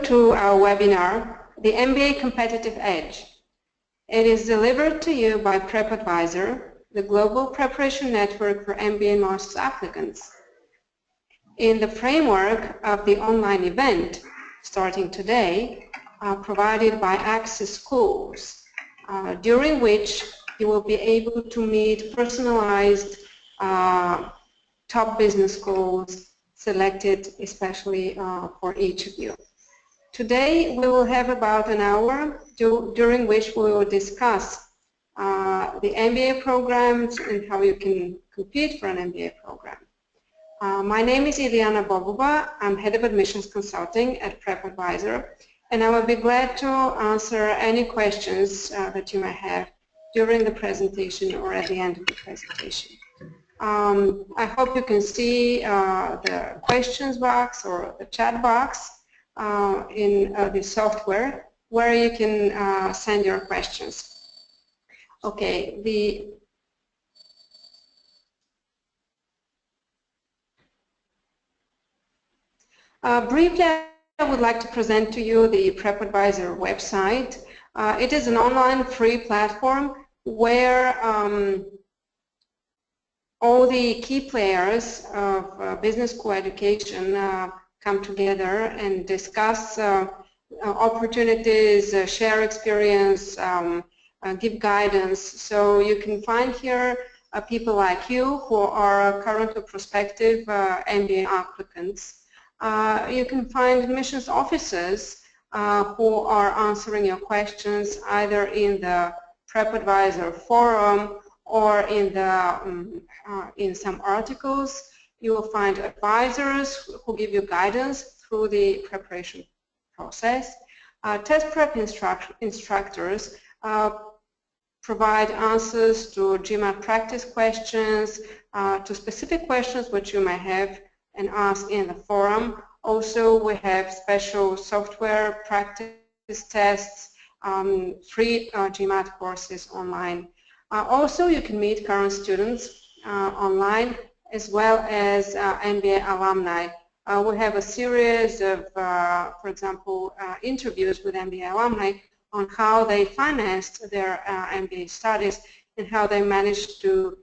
to our webinar, the MBA Competitive Edge. It is delivered to you by PrepAdviser, the global preparation network for MBA and Master's applicants. In the framework of the online event, starting today, provided by Access Schools, during which you will be able to meet personalized top business schools selected especially for each of you. Today we will have about an hour during which we will discuss the MBA programs and how you can compete for an MBA program. My name is Iliana Bobova. I'm Head of Admissions Consulting at PrepAdviser, and I will be glad to answer any questions that you may have during the presentation or at the end of the presentation. I hope you can see the questions box or the chat box in the software where you can send your questions. Okay, briefly, I would like to present to you the PrepAdviser website. It is an online free platform where all the key players of business school education come together and discuss opportunities, share experience, give guidance. So you can find here people like you who are current or prospective MBA applicants. You can find admissions officers who are answering your questions either in the PrepAdviser forum or in some articles. You will find advisors who give you guidance through the preparation process. Test prep instructors provide answers to GMAT practice questions, to specific questions which you may have and ask in the forum. Also, we have special software practice tests, free GMAT courses online. Also, you can meet current students online as well as MBA alumni. We have a series of, for example, interviews with MBA alumni on how they financed their MBA studies and how they managed to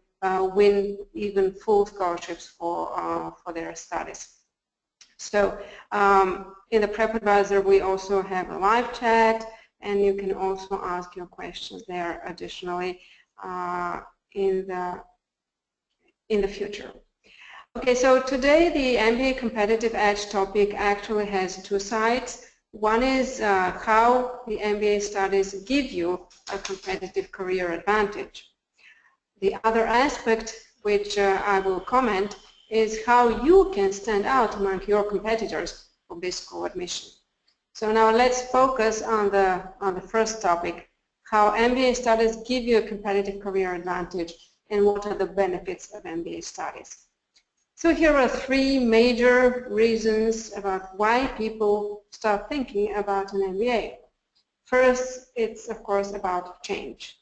win even full scholarships for their studies. So in the PrepAdviser we also have a live chat, and you can also ask your questions there additionally in the future. Okay, so today the MBA Competitive Edge topic actually has two sides. One is how the MBA studies give you a competitive career advantage. The other aspect, which I will comment, is how you can stand out among your competitors for business school admission. So now let's focus on the first topic, how MBA studies give you a competitive career advantage and what are the benefits of MBA studies. So here are three major reasons about why people start thinking about an MBA. First, it's of course about change.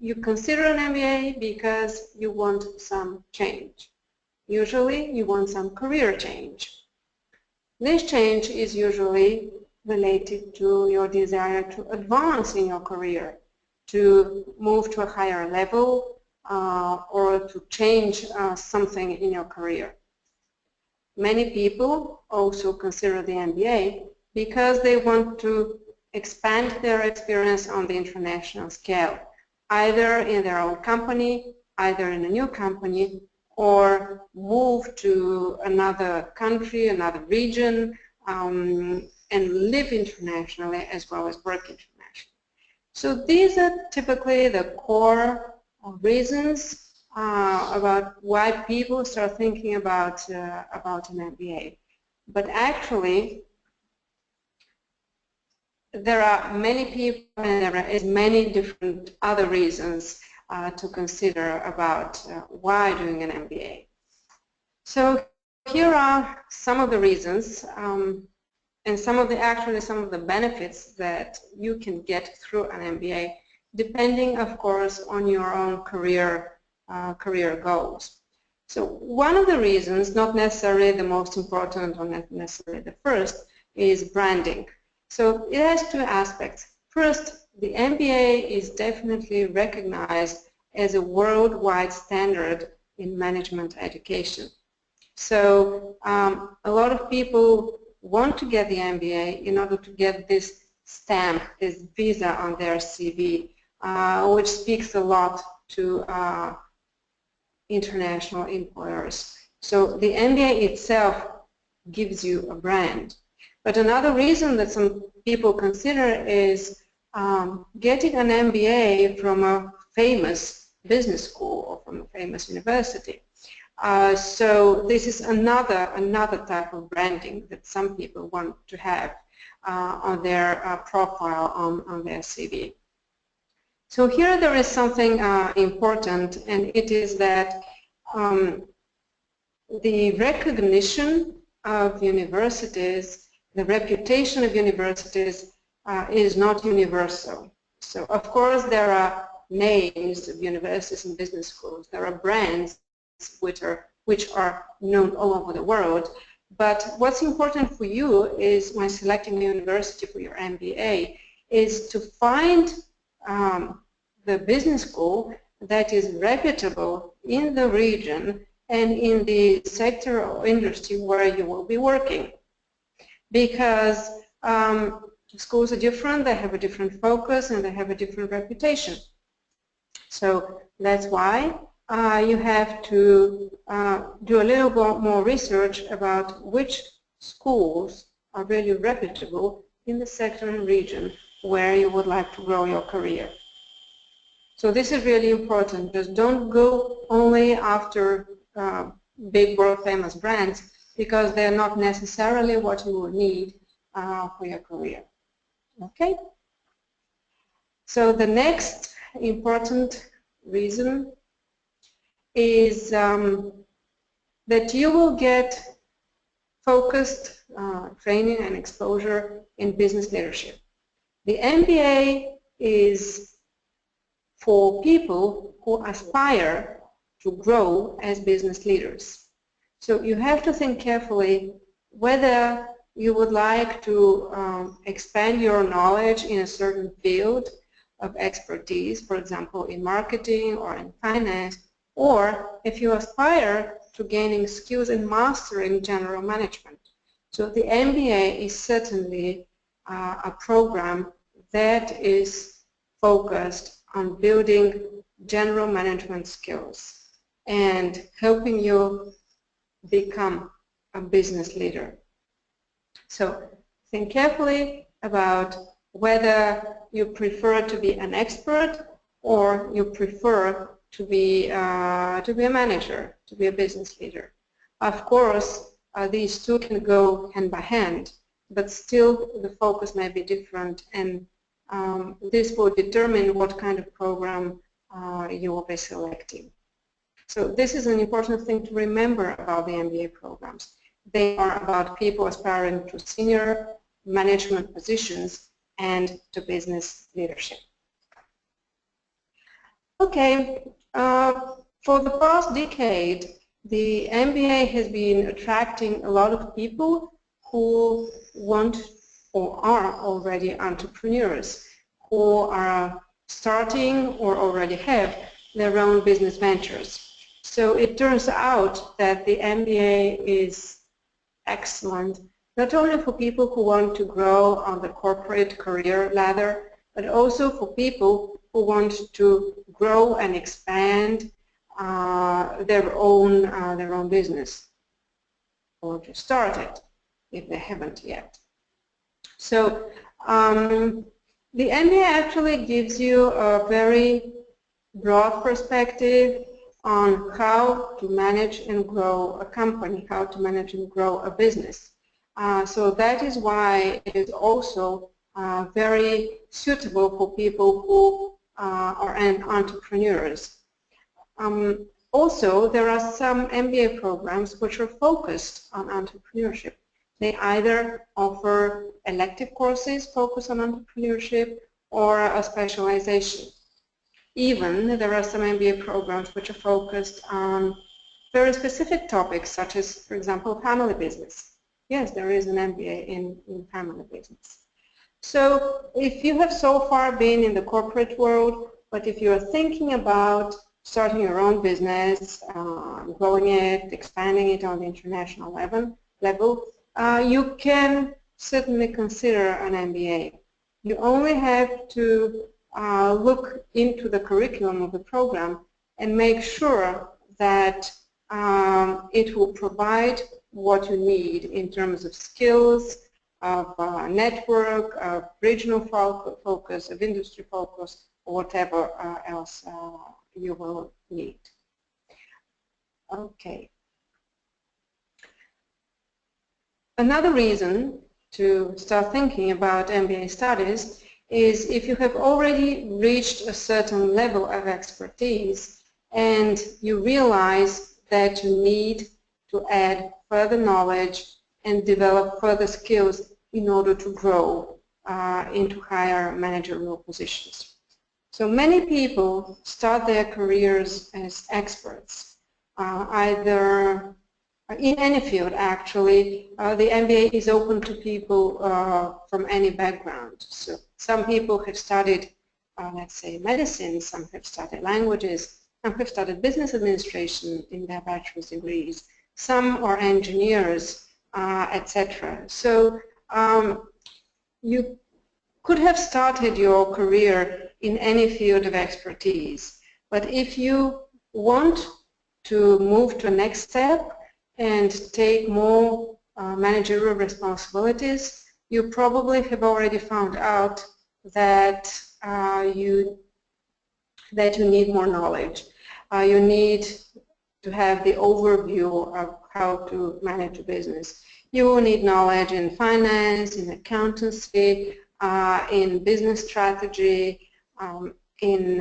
You consider an MBA because you want some change. Usually you want some career change. This change is usually related to your desire to advance in your career, to move to a higher level, or to change something in your career. Many people also consider the MBA because they want to expand their experience on the international scale, either in their own company, either in a new company, or move to another country, another region, and live internationally as well as work internationally. So these are typically the core reasons about why people start thinking about an MBA. But actually, there are many people and there are many different other reasons to consider about why doing an MBA. So here are some of the reasons and some of the benefits that you can get through an MBA, depending, of course, on your own career goals. So one of the reasons, not necessarily the most important or not necessarily the first, is branding. So it has two aspects. First, the MBA is definitely recognized as a worldwide standard in management education. So a lot of people want to get the MBA in order to get this stamp, this visa on their CV, which speaks a lot to international employers. So the MBA itself gives you a brand. But another reason that some people consider is getting an MBA from a famous business school or from a famous university. So this is another type of branding that some people want to have on their profile, on their CV. So here there is something important, and it is that the recognition of universities, the reputation of universities is not universal. So of course there are names of universities and business schools, there are brands which are known all over the world, but what's important for you is, when selecting a university for your MBA, is to find the business school that is reputable in the region and in the sector or industry where you will be working. Because schools are different, they have a different focus, and they have a different reputation. So that's why you have to do a little bit more research about which schools are really reputable in the sector and region where you would like to grow your career. So this is really important. Just don't go only after big world-famous brands, because they're not necessarily what you will need for your career. Okay? So the next important reason is that you will get focused training and exposure in business leadership. The MBA is for people who aspire to grow as business leaders. So you have to think carefully whether you would like to expand your knowledge in a certain field of expertise, for example, in marketing or in finance, or if you aspire to gaining skills in mastering general management. So the MBA is certainly a program that is focused on building general management skills and helping you become a business leader. So think carefully about whether you prefer to be an expert or you prefer to be a manager, to be a business leader. Of course, these two can go hand by hand, but still the focus may be different, and this will determine what kind of program you will be selecting. So this is an important thing to remember about the MBA programs. They are about people aspiring to senior management positions and to business leadership. Okay, for the past decade, the MBA has been attracting a lot of people who want or are already entrepreneurs, who are starting or already have their own business ventures. So it turns out that the MBA is excellent, not only for people who want to grow on the corporate career ladder, but also for people who want to grow and expand their own business, or to start it if they haven't yet. So the MBA actually gives you a very broad perspective on how to manage and grow a company, how to manage and grow a business. So that is why it is also very suitable for people who are entrepreneurs. Also, there are some MBA programs which are focused on entrepreneurship. They either offer elective courses focused on entrepreneurship or a specialization. Even there are some MBA programs which are focused on very specific topics, such as, for example, family business. yes, there is an MBA in family business. So if you have so far been in the corporate world, but if you are thinking about starting your own business, growing it, expanding it on the international level, you can certainly consider an MBA. You only have to look into the curriculum of the program and make sure that it will provide what you need in terms of skills, of network, of regional focus, of industry focus, or whatever else you will need. Okay. Another reason to start thinking about MBA studies is if you have already reached a certain level of expertise and you realize that you need to add further knowledge and develop further skills in order to grow into higher managerial positions. So many people start their careers as experts, either in any field actually. The MBA is open to people from any background. So some people have studied, let's say, medicine, some have studied languages, some have studied business administration in their bachelor's degrees, some are engineers, etc. So you could have started your career in any field of expertise, but if you want to move to the next step and take more managerial responsibilities, you probably have already found out that you need more knowledge. You need to have the overview of how to manage a business. You will need knowledge in finance, in accountancy, in business strategy, in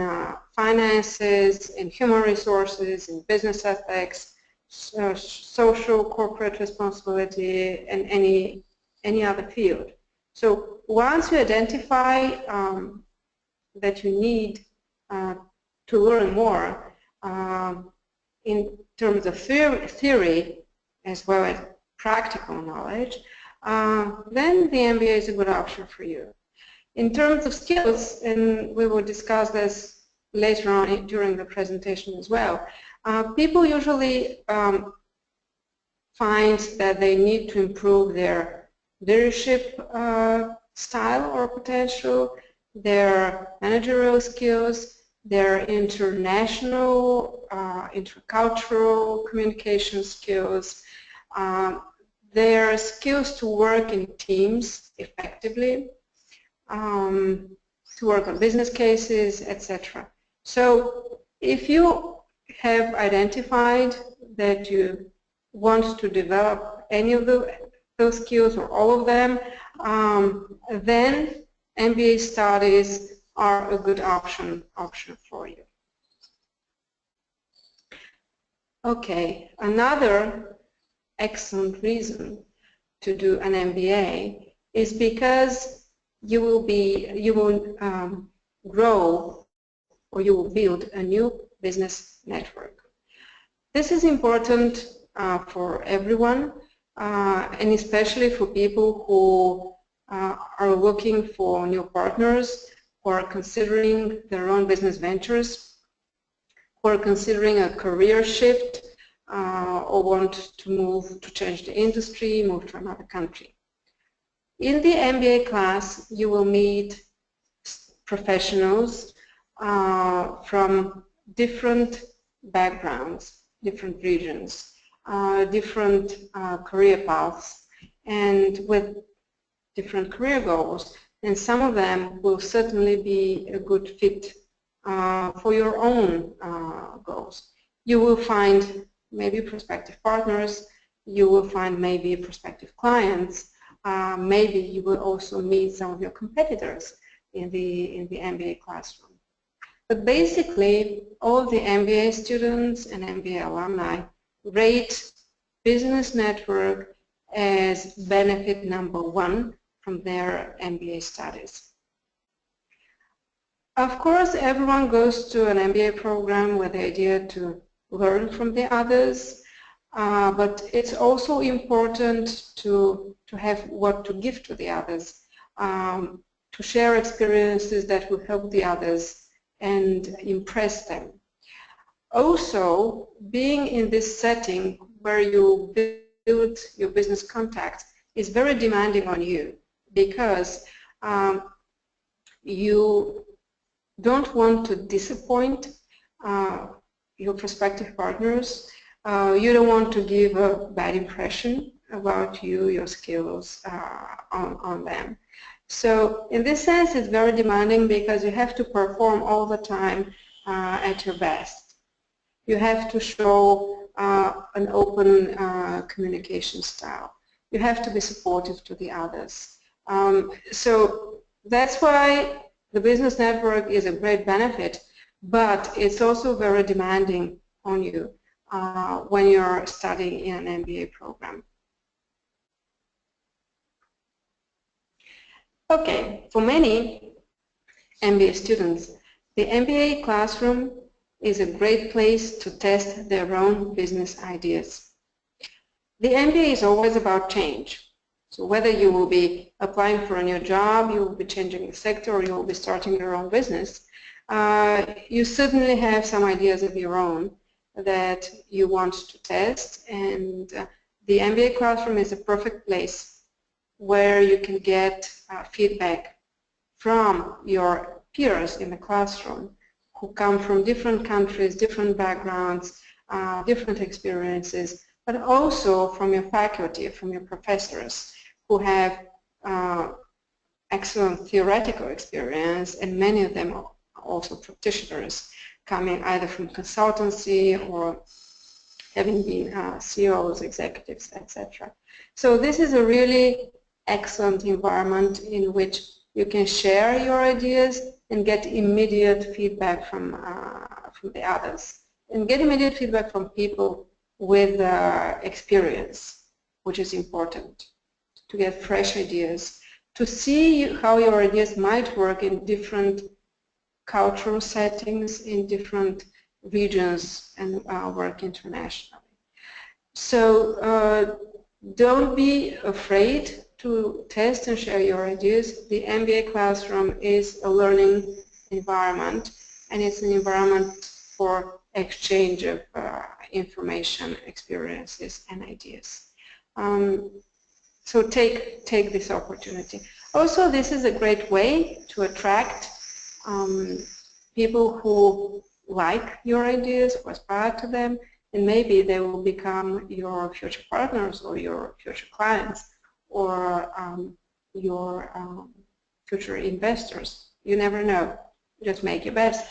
finances, in human resources, in business ethics, social corporate responsibility, and any other field. So once you identify that you need to learn more in terms of theory as well as practical knowledge, then the MBA is a good option for you. In terms of skills, and we will discuss this later on during the presentation as well, people usually find that they need to improve their leadership style or potential, their managerial skills, their international, intercultural communication skills, their skills to work in teams effectively, to work on business cases, etc. So if you have identified that you want to develop any of those skills or all of them, then MBA studies are a good option for you. Okay, another excellent reason to do an MBA is because you will grow, or you will build a new business network. This is important for everyone, and especially for people who are looking for new partners, who are considering their own business ventures, who are considering a career shift, or want to change the industry, move to another country. In the MBA class, you will meet professionals from different backgrounds, different regions, different career paths, and with different career goals. And some of them will certainly be a good fit for your own goals. You will find maybe prospective partners, you will find maybe prospective clients, maybe you will also meet some of your competitors in the MBA classroom. But basically, all the MBA students and MBA alumni rate business network as benefit number one from their MBA studies. Of course, everyone goes to an MBA program with the idea to learn from the others, but it's also important to have what to give to the others, to share experiences that will help the others and impress them. Also, being in this setting where you build your business contacts is very demanding on you, because you don't want to disappoint your prospective partners. You don't want to give a bad impression about you, your skills on them. So in this sense, it's very demanding because you have to perform all the time at your best. You have to show an open communication style. You have to be supportive to the others. So that's why the business network is a great benefit, but it's also very demanding on you when you're studying in an MBA program. Okay, for many MBA students, the MBA classroom is a great place to test their own business ideas. The MBA is always about change. So whether you will be applying for a new job, you will be changing the sector, or you will be starting your own business, you certainly have some ideas of your own that you want to test, and the MBA classroom is a perfect place where you can get feedback from your peers in the classroom who come from different countries, different backgrounds, different experiences, but also from your faculty, from your professors who have excellent theoretical experience, and many of them are also practitioners coming either from consultancy or having been CEOs, executives, etc. So this is a really excellent environment in which you can share your ideas and get immediate feedback from the others, and get immediate feedback from people with experience, which is important, to get fresh ideas, to see how your ideas might work in different cultural settings, in different regions, and work internationally. So don't be afraid to test and share your ideas. The MBA classroom is a learning environment, and it's an environment for exchange of information, experiences, and ideas. So take this opportunity. Also, this is a great way to attract people who like your ideas, who aspire to them, and maybe they will become your future partners or your future clients or your future investors. You never know. Just make your best.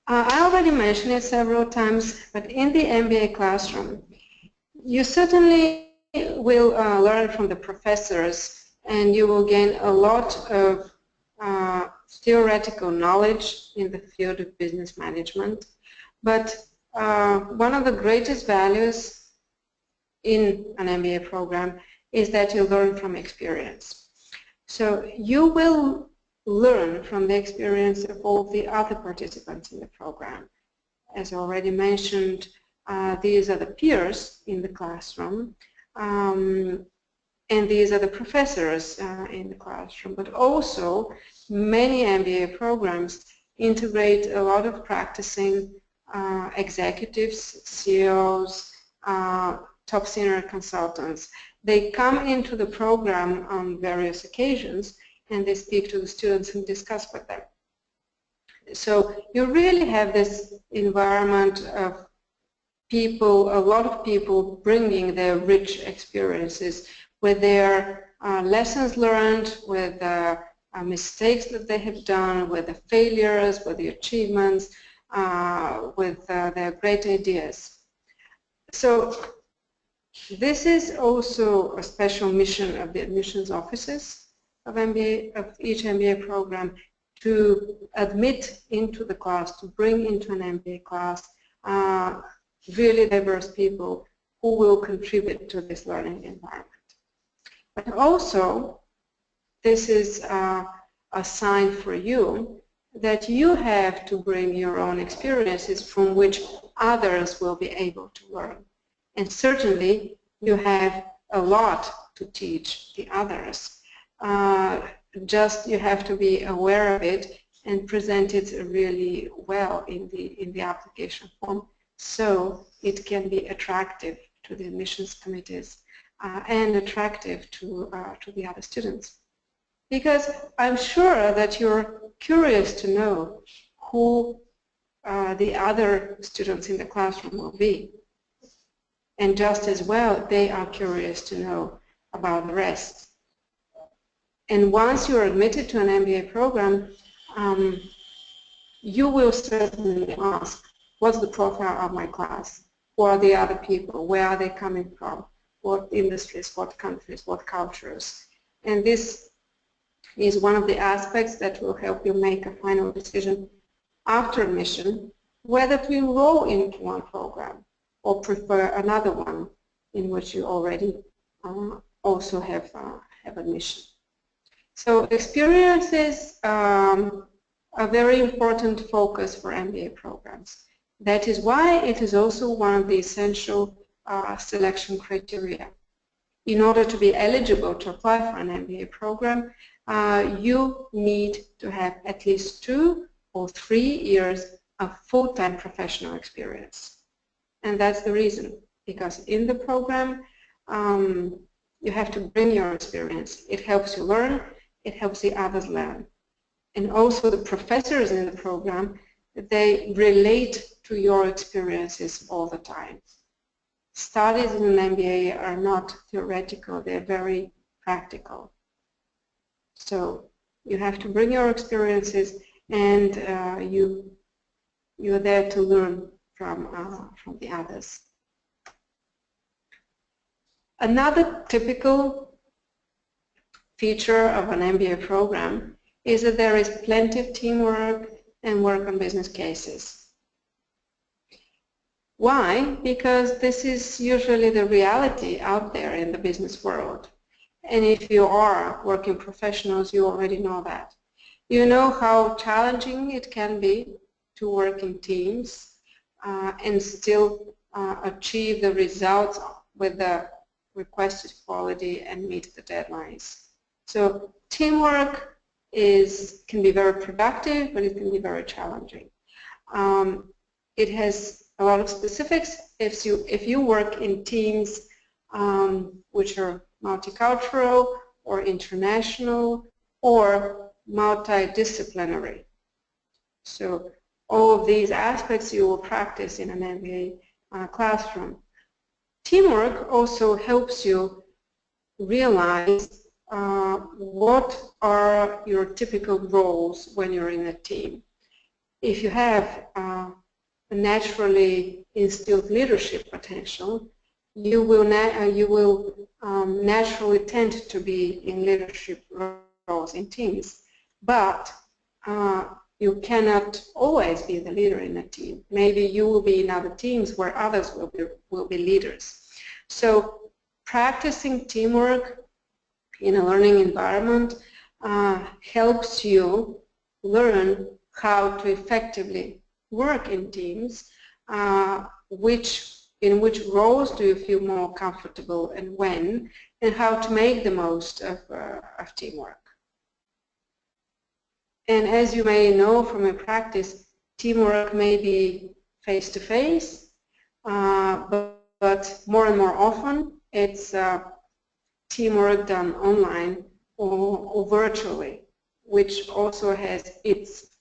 I already mentioned it several times, but in the MBA classroom, you certainly will learn from the professors, and you will gain a lot of theoretical knowledge in the field of business management. But one of the greatest values in an MBA program is that you learn from experience. So you will learn from the experience of all the other participants in the program. As already mentioned, these are the peers in the classroom, and these are the professors in the classroom. But also, many MBA programs integrate a lot of practicing executives, CEOs, top senior consultants. They come into the program on various occasions, and they speak to the students and discuss with them. So you really have this environment of people, a lot of people bringing their rich experiences with their lessons learned, with the mistakes that they have done, with the failures, with the achievements, with their great ideas. So this is also a special mission of the admissions offices of each MBA program, to admit into the class, to bring into an MBA class really diverse people who will contribute to this learning environment. But also, this is a sign for you that you have to bring your own experiences from which others will be able to learn. And certainly you have a lot to teach the others. Just you have to be aware of it and present it really well in the application form, so it can be attractive to the admissions committees and attractive to the other students. Because I'm sure that you're curious to know who the other students in the classroom will be. And just as well, they are curious to know about the rest. And once you're admitted to an MBA program, you will certainly ask, what's the profile of my class? Who are the other people? Where are they coming from? What industries, what countries, what cultures? And this is one of the aspects that will help you make a final decision after admission whether to enroll into one program or prefer another one in which you already also have admission. So experiences are a very important focus for MBA programs. That is why it is also one of the essential selection criteria. In order to be eligible to apply for an MBA program, you need to have at least 2 or 3 years of full-time professional experience. And that's the reason, because in the program, you have to bring your experience. It helps you learn, it helps the others learn. And also the professors in the program, they relate to your experiences all the time. Studies in an MBA are not theoretical, they're very practical. So you have to bring your experiences, and you're there to learn from the others. Another typical feature of an MBA program is that there is plenty of teamwork and work on business cases. Why? Because this is usually the reality out there in the business world. And if you are working professionals, you already know that. You know how challenging it can be to work in teams and still achieve the results with the requested quality and meet the deadlines. So teamwork can be very productive, but it can be very challenging. It has a lot of specifics. If you work in teams which are multicultural or international or multidisciplinary. So all of these aspects you will practice in an MBA classroom. Teamwork also helps you realize what are your typical roles when you're in a team. If you have a naturally instilled leadership potential, you will naturally tend to be in leadership roles in teams, but you cannot always be the leader in a team. Maybe you will be in other teams where others will be leaders. So practicing teamwork in a learning environment helps you learn how to effectively work in teams, in which roles do you feel more comfortable and when, and how to make the most of teamwork. And as you may know from your practice, teamwork may be face-to-face, but more and more often it's teamwork done online or virtually, which also has its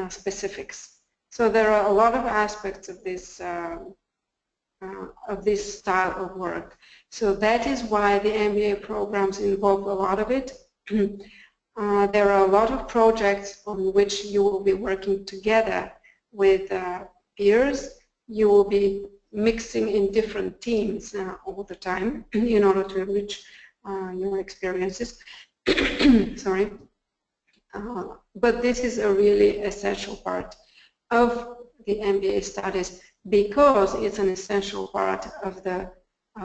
specifics. So there are a lot of aspects of this style of work. So that is why the MBA programs involve a lot of it. There are a lot of projects on which you will be working together with peers. You will be mixing in different teams all the time in order to enrich your experiences. Sorry. But this is a really essential part of the MBA studies because it's an essential part of the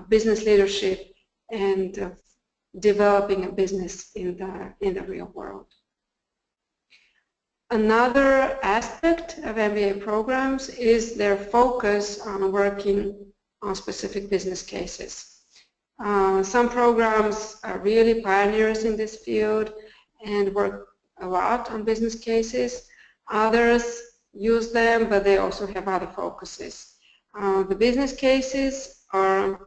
business leadership and of developing a business in the real world. Another aspect of MBA programs is their focus on working on specific business cases. Some programs are really pioneers in this field and work a lot on business cases. Others use them, but they also have other focuses. The business cases are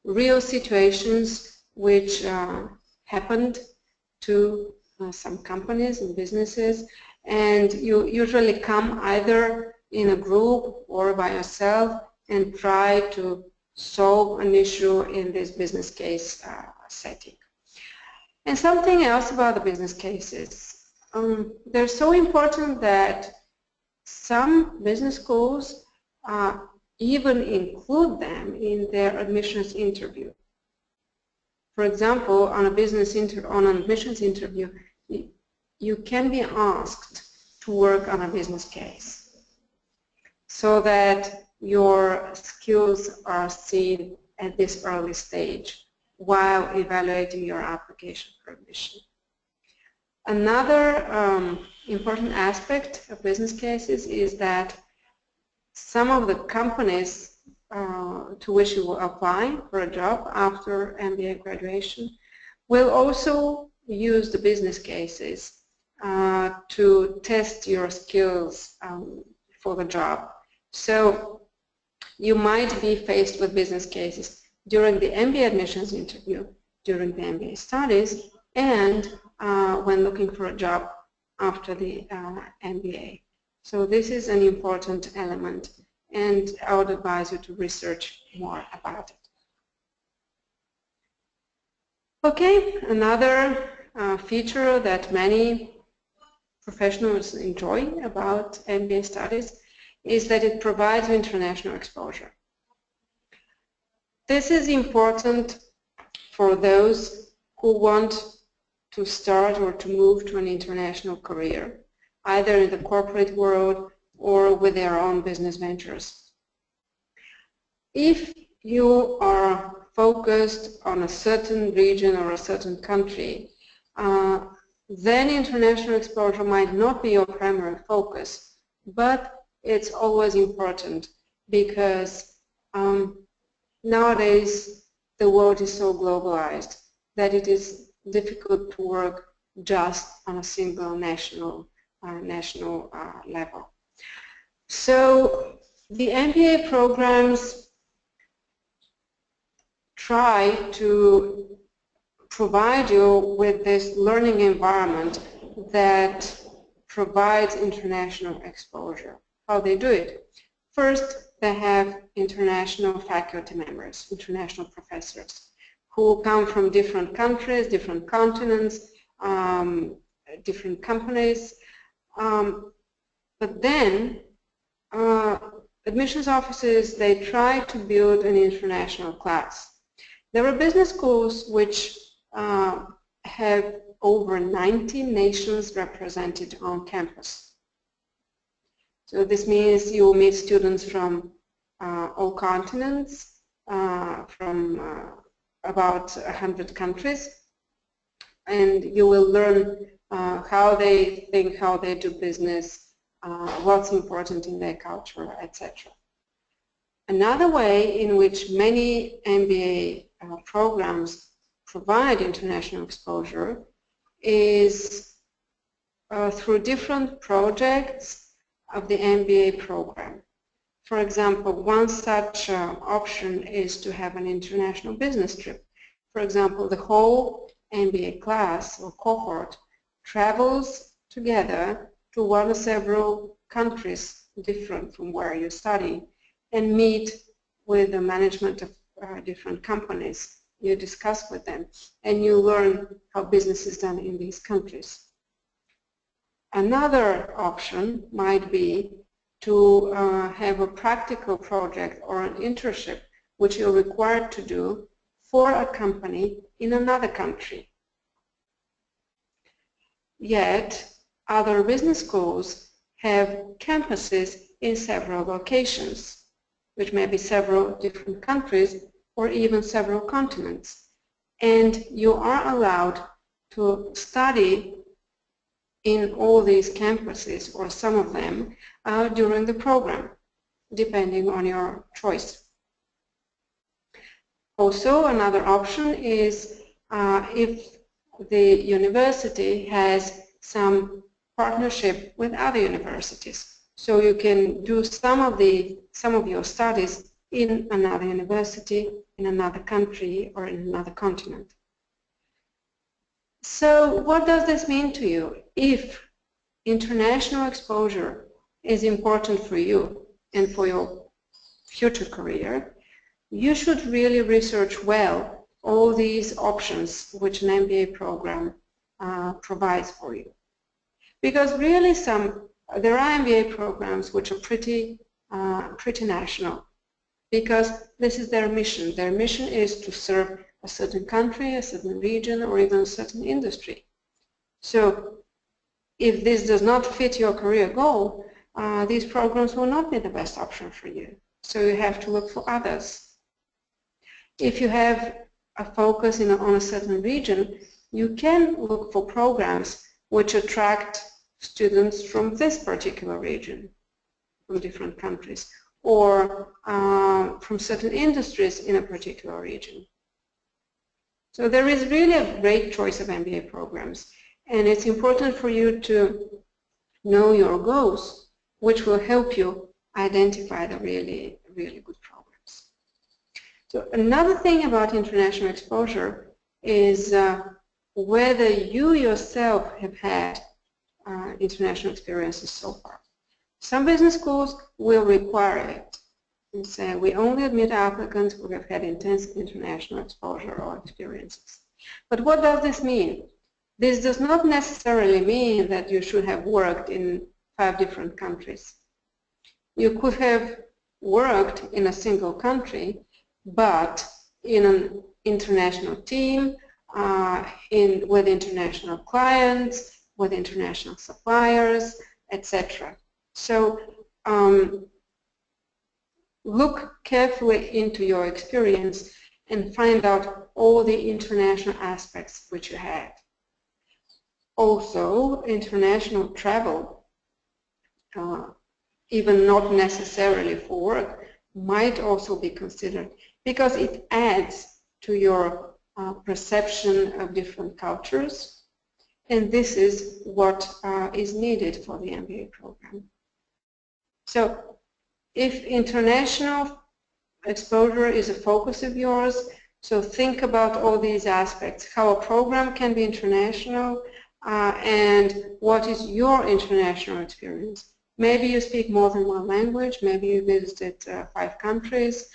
real situations which happened to some companies and businesses, and you usually come either in a group or by yourself and try to solve an issue in this business case setting. And something else about the business cases. They're so important that some business schools even include them in their admissions interview. For example, on an admissions interview, you can be asked to work on a business case so that your skills are seen at this early stage while evaluating your application for admission. Another important aspect of business cases is that some of the companies to which you will apply for a job after MBA graduation will also use the business cases to test your skills for the job. So you might be faced with business cases during the MBA admissions interview, during the MBA studies, and when looking for a job after the MBA. So this is an important element, and I would advise you to research more about it. Okay, another feature that many professionals enjoy about MBA studies is that it provides international exposure. This is important for those who want to start or to move to an international career, either in the corporate world or with their own business ventures. If you are focused on a certain region or a certain country, then international exposure might not be your primary focus, but it's always important because nowadays the world is so globalized that it is difficult to work just on a single national level. So the MBA programs try to provide you with this learning environment that provides international exposure. How they do it? First, they have international faculty members, international professors, who come from different countries, different continents, different companies. But then, admissions offices, they try to build an international class. There are business schools which have over 90 nations represented on campus. So this means you will meet students from all continents, from about 100 countries, and you will learn how they think, how they do business, what's important in their culture, etc. Another way in which many MBA programs provide international exposure is through different projects of the MBA program. For example, one such option is to have an international business trip. For example, the whole MBA class or cohort travels together to one or several countries different from where you study and meet with the management of different companies. You discuss with them and you learn how business is done in these countries. Another option might be to have a practical project or an internship which you're required to do for a company in another country. Yet, other business schools have campuses in several locations, which may be several different countries or even several continents. And you are allowed to study in all these campuses, or some of them, during the program, depending on your choice. Also, another option is if the university has some partnership with other universities. So you can do some of your studies in another university, in another country, or in another continent. So what does this mean to you? If international exposure is important for you and for your future career, you should really research well all these options which an MBA program provides for you. Because really there are MBA programs which are pretty national, because this is their mission. Their mission is to serve a certain country, a certain region, or even a certain industry. So if this does not fit your career goal, these programs will not be the best option for you. So you have to look for others. If you have a focus on a certain region, you can look for programs which attract students from this particular region, from different countries, or from certain industries in a particular region. So there is really a great choice of MBA programs, and it's important for you to know your goals, which will help you identify the really good programs. So another thing about international exposure is whether you yourself have had international experiences so far. Some business schools will require it and say we only admit applicants who have had intense international exposure or experiences. But what does this mean? This does not necessarily mean that you should have worked in 5 different countries. You could have worked in a single country, but in an international team, with international clients, with international suppliers, etc. So look carefully into your experience and find out all the international aspects which you had. Also, international travel, even not necessarily for work, might also be considered, because it adds to your perception of different cultures, and this is what is needed for the MBA program. So if international exposure is a focus of yours, so think about all these aspects, how a program can be international, and what is your international experience. Maybe you speak more than one language, maybe you visited 5 countries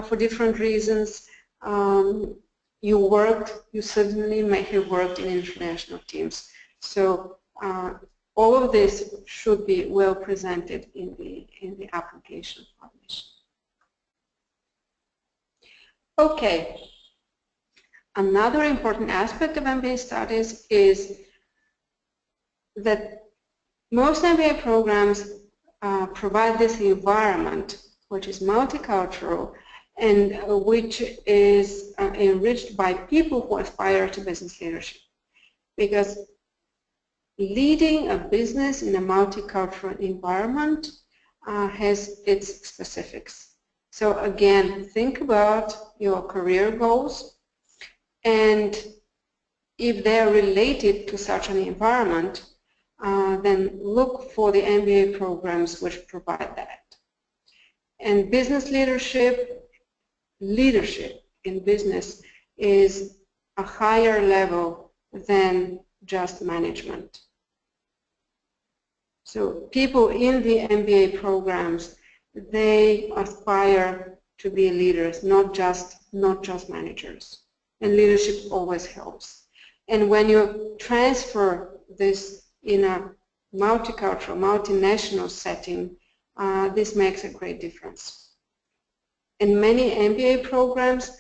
for different reasons. You certainly may have worked in international teams. So all of this should be well presented in the application formation. Okay. Another important aspect of MBA studies is that most MBA programs provide this environment which is multicultural and which is enriched by people who aspire to business leadership. Because leading a business in a multicultural environment has its specifics. So again, think about your career goals, and if they're related to such an environment, then look for the MBA programs which provide that. And business leadership in business is a higher level than just management. So people in the MBA programs, they aspire to be leaders, not just managers. And leadership always helps. And when you transfer this in a multicultural, multinational setting, this makes a great difference. And many MBA programs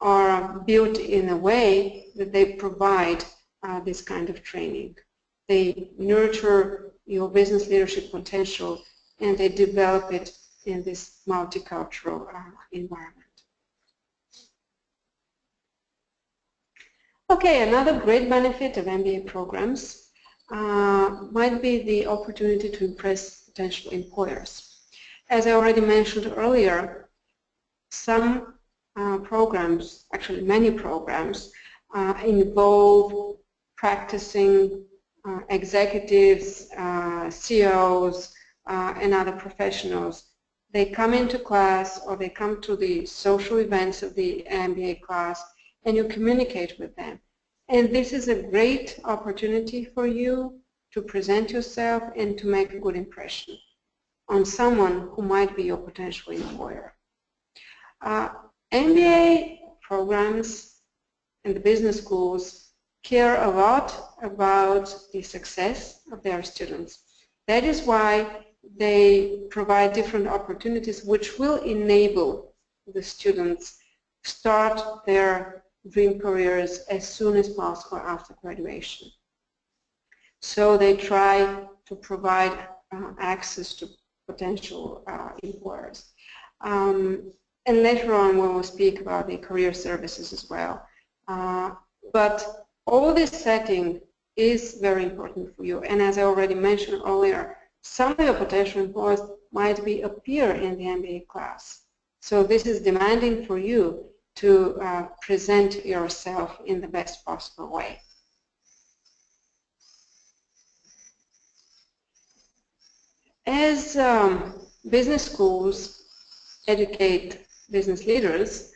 are built in a way that they provide this kind of training. They nurture your business leadership potential and they develop it in this multicultural environment. Okay, another great benefit of MBA programs might be the opportunity to impress potential employers. As I already mentioned earlier, some programs, actually many programs, involve practicing executives, CEOs, and other professionals. They come into class or they come to the social events of the MBA class and you communicate with them. And this is a great opportunity for you to present yourself and to make a good impression on someone who might be your potential employer. MBA programs and the business schools care a lot about the success of their students. That is why they provide different opportunities which will enable the students start their dream careers as soon as possible after graduation. So they try to provide access to potential employers. And later on we will speak about the career services as well. But all this setting is very important for you. And as I already mentioned earlier, some of your potential employers might appear in the MBA class. So this is demanding for you to present yourself in the best possible way. As business schools educate business leaders,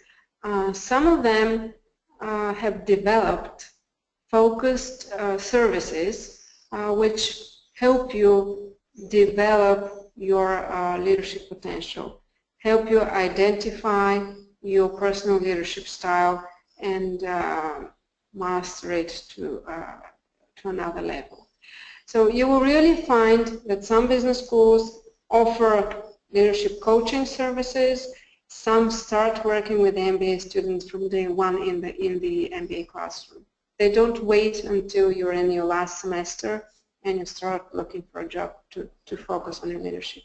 some of them have developed focused services which help you develop your leadership potential, help you identify your personal leadership style and master it to another level. So you will really find that some business schools offer leadership coaching services. Some start working with MBA students from day one in the MBA classroom. They don't wait until you're in your last semester and you start looking for a job to focus on your leadership.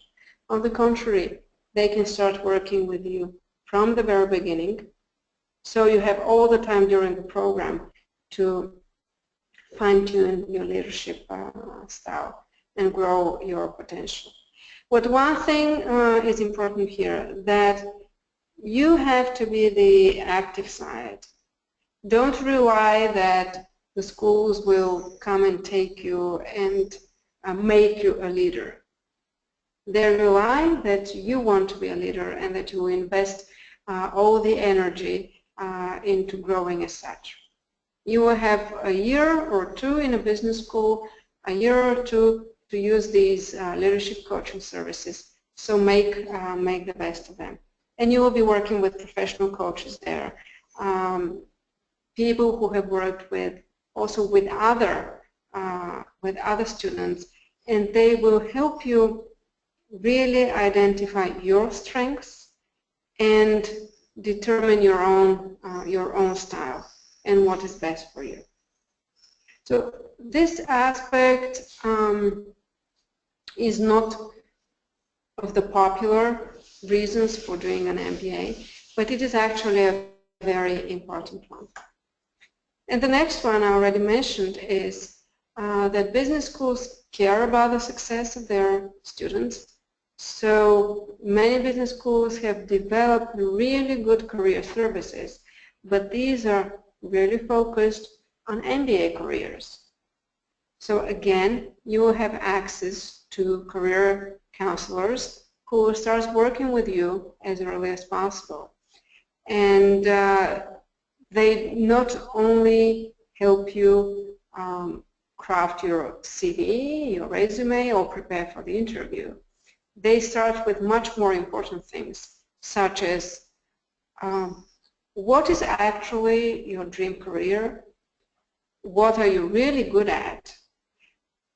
On the contrary, they can start working with you from the very beginning. So you have all the time during the program to fine-tune your leadership style and grow your potential. But one thing is important here, that you have to be the active side. Don't rely that the schools will come and take you and make you a leader. They rely that you want to be a leader and that you will invest all the energy into growing as such. You will have a year or two in a business school, a year or two to use these leadership coaching services. So make the best of them. And you will be working with professional coaches there, people who have worked with other students, and they will help you really identify your strengths and determine your own style and what is best for you. So this aspect is not of the popular reasons for doing an MBA, but it is actually a very important one. And the next one I already mentioned is that business schools care about the success of their students. So many business schools have developed really good career services, but these are really focused on MBA careers. So again, you will have access to career counselors who will start working with you as early as possible. And they not only help you craft your CV, your resume, or prepare for the interview. They start with much more important things, such as what is actually your dream career, what are you really good at,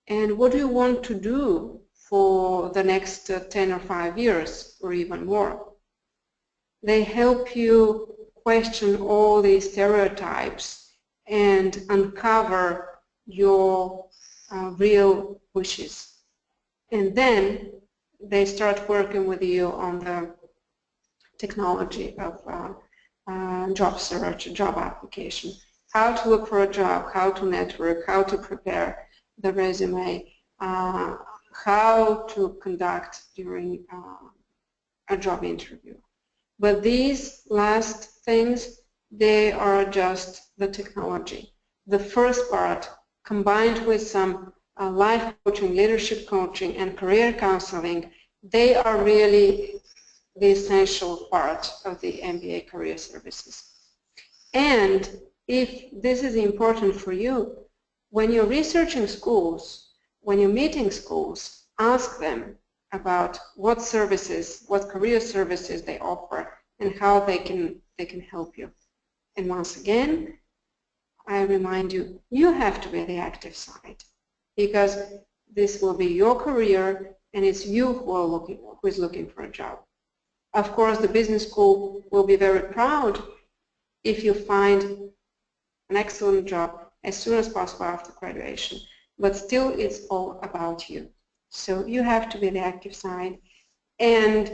and what do you want to do for the next 10 or 5 years or even more. They help you question all these stereotypes and uncover your real wishes. And then they start working with you on the technology of job search, job application, how to look for a job, how to network, how to prepare the resume, how to conduct during a job interview. But these last things, they are just the technology. The first part, combined with some life coaching, leadership coaching, and career counseling, they are really the essential part of the MBA career services. And if this is important for you, when you're researching schools, when you're meeting schools, ask them about what services, what career services they offer, and how they can help you. And once again, I remind you, you have to be the active side, because this will be your career, and it's you who is looking for a job. Of course, the business school will be very proud if you find an excellent job as soon as possible after graduation, but still it's all about you. So you have to be the active side, and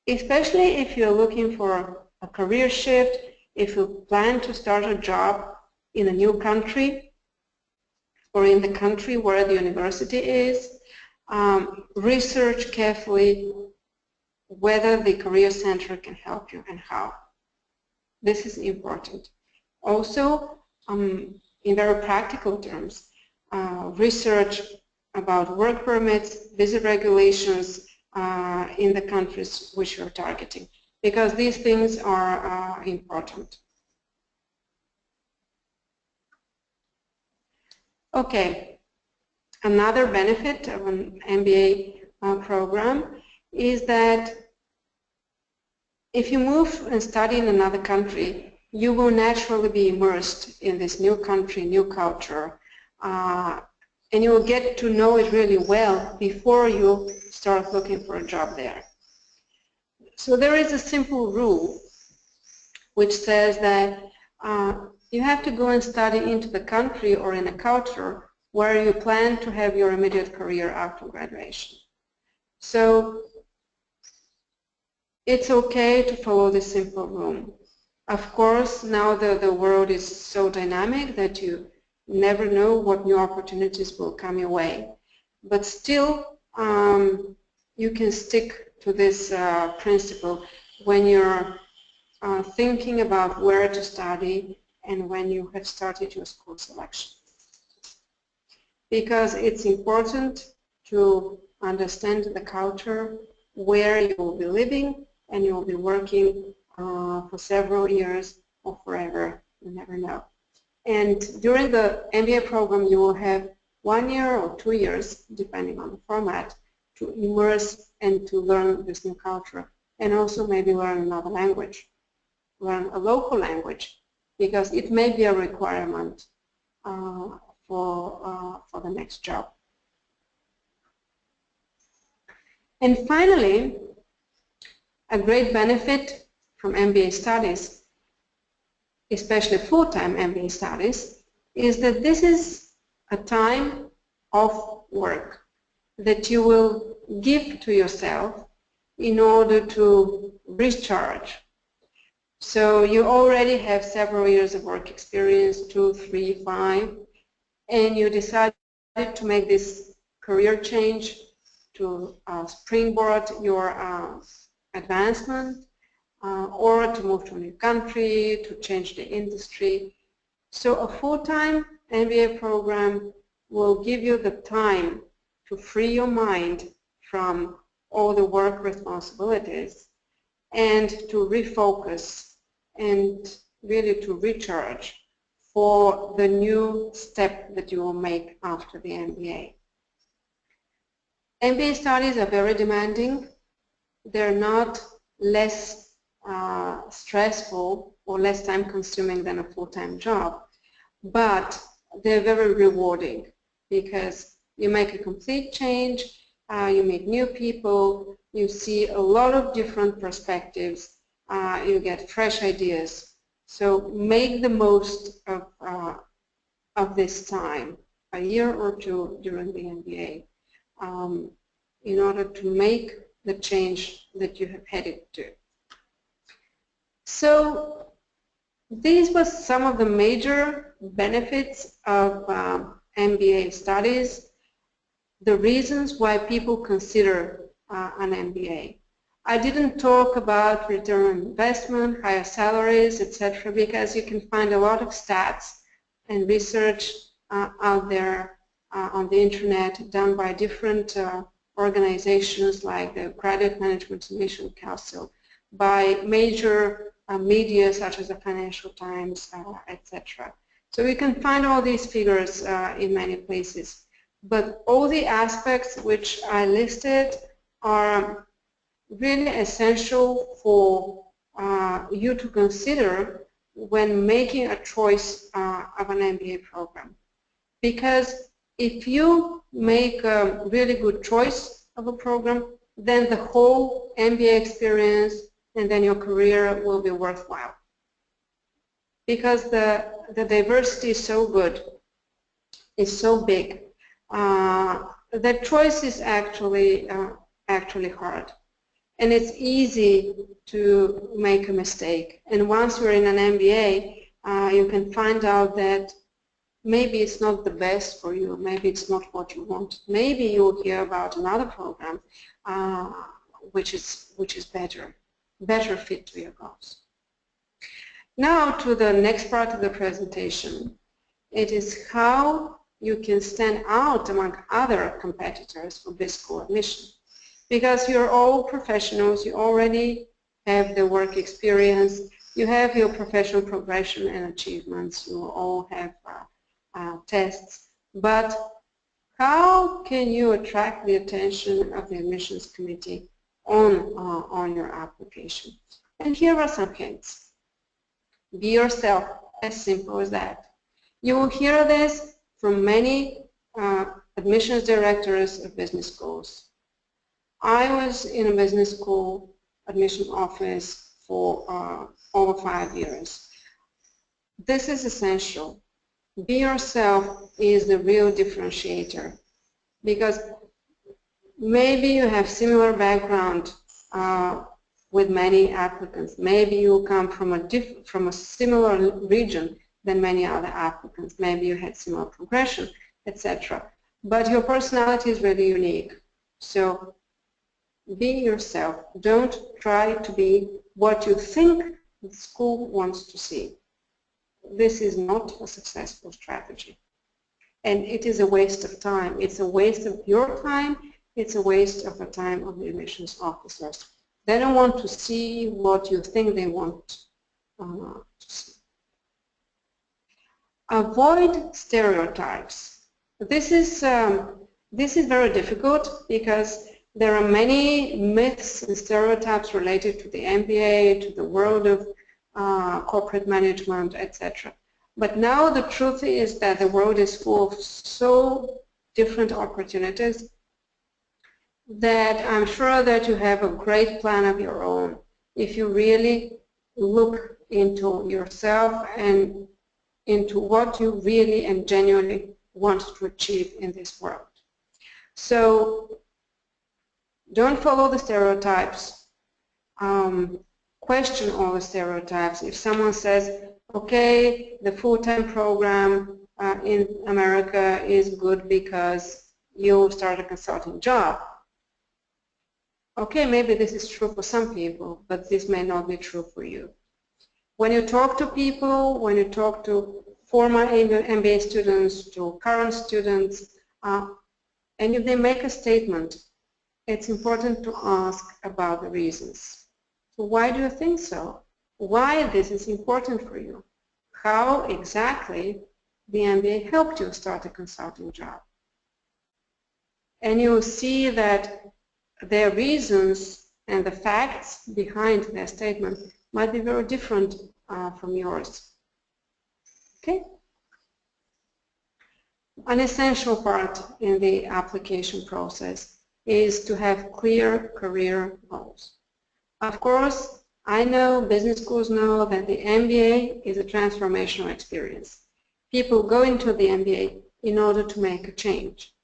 especially if you're looking for a career shift, if you plan to start a job in a new country or in the country where the university is, research carefully whether the career center can help you and how. This is important. Also, in very practical terms, research about work permits, visa regulations in the countries which you're targeting, because these things are important. Okay, another benefit of an MBA program is that if you move and study in another country, you will naturally be immersed in this new country, new culture, and you will get to know it really well before you start looking for a job there. So there is a simple rule which says that you have to go and study into the country or in a culture where you plan to have your immediate career after graduation. So it's okay to follow this simple rule. Of course, now the world is so dynamic that you never know what new opportunities will come your way. But still, you can stick to this principle when you're thinking about where to study and when you have started your school selection. Because it's important to understand the culture where you will be living and you will be working for several years or forever, you never know. And during the MBA program, you will have 1 year or 2 years, depending on the format, to immerse and to learn this new culture, and also maybe learn another language, learn a local language, because it may be a requirement for the next job. And finally, a great benefit from MBA studies, especially full-time MBA studies, is that this is a time of work that you will give to yourself in order to recharge. So you already have several years of work experience, 2, 3, 5, and you decided to make this career change to springboard your advancement, or to move to a new country, to change the industry. So a full-time MBA program will give you the time to free your mind from all the work responsibilities and to refocus and really to recharge for the new step that you will make after the MBA. MBA studies are very demanding. They're not less stressful or less time-consuming than a full-time job, but they're very rewarding because you make a complete change, you meet new people, you see a lot of different perspectives, you get fresh ideas. So make the most of this time, a year or two during the MBA, in order to make the change that you have headed to. So these were some of the major benefits of MBA studies, the reasons why people consider an MBA. I didn't talk about return on investment, higher salaries, etc., because you can find a lot of stats and research out there on the internet done by different organizations like the Credit Management Mission Council, by major media such as the Financial Times, etc. So we can find all these figures in many places. But all the aspects which I listed are really essential for you to consider when making a choice of an MBA program. Because if you make a really good choice of a program, then the whole MBA experience and then your career will be worthwhile. Because the diversity is so good, is so big, the choice is actually hard. And it's easy to make a mistake. And once you're in an MBA, you can find out that maybe it's not the best for you, maybe it's not what you want. Maybe you'll hear about another program which is better fit to your goals. Now to the next part of the presentation. It is how you can stand out among other competitors for this school admission. Because you're all professionals, you already have the work experience, you have your professional progression and achievements, you all have tests, but how can you attract the attention of the admissions committee on your application? And here are some hints. Be yourself, as simple as that. You will hear this from many admissions directors of business schools. I was in a business school admission office for over 5 years. This is essential. Be yourself is the real differentiator, because maybe you have similar background with many applicants. Maybe you come from a similar region than many other applicants. Maybe you had similar progression, etc. But your personality is really unique. So be yourself. Don't try to be what you think the school wants to see. This is not a successful strategy. And it is a waste of time. It's a waste of your time. It's a waste of the time of the admissions officers. They don't want to see what you think they want to see. Avoid stereotypes. This is very difficult because there are many myths and stereotypes related to the MBA, to the world of corporate management, etc. But now the truth is that the world is full of so different opportunities that I'm sure that you have a great plan of your own if you really look into yourself and into what you really and genuinely want to achieve in this world. So don't follow the stereotypes. Question all the stereotypes. If someone says, okay, the full-time program in America is good because you start a consulting job. Okay, maybe this is true for some people, but this may not be true for you. When you talk to people, when you talk to former MBA students, to current students, and if they make a statement, it's important to ask about the reasons. So why do you think so? Why this is important for you? How exactly the MBA helped you start a consulting job? And you'll see that their reasons and the facts behind their statement might be very different from yours. Okay? An essential part in the application process is to have clear career goals. Of course, I know, business schools know that the MBA is a transformational experience. People go into the MBA in order to make a change.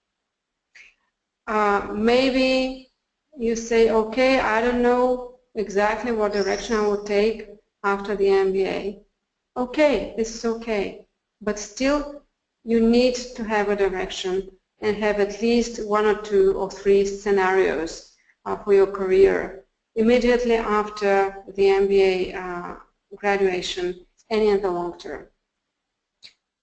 Maybe you say, okay, I don't know exactly what direction I will take after the MBA. Okay, this is okay, but still you need to have a direction and have at least 1 or 2 or 3 scenarios for your career immediately after the MBA graduation and in the long term.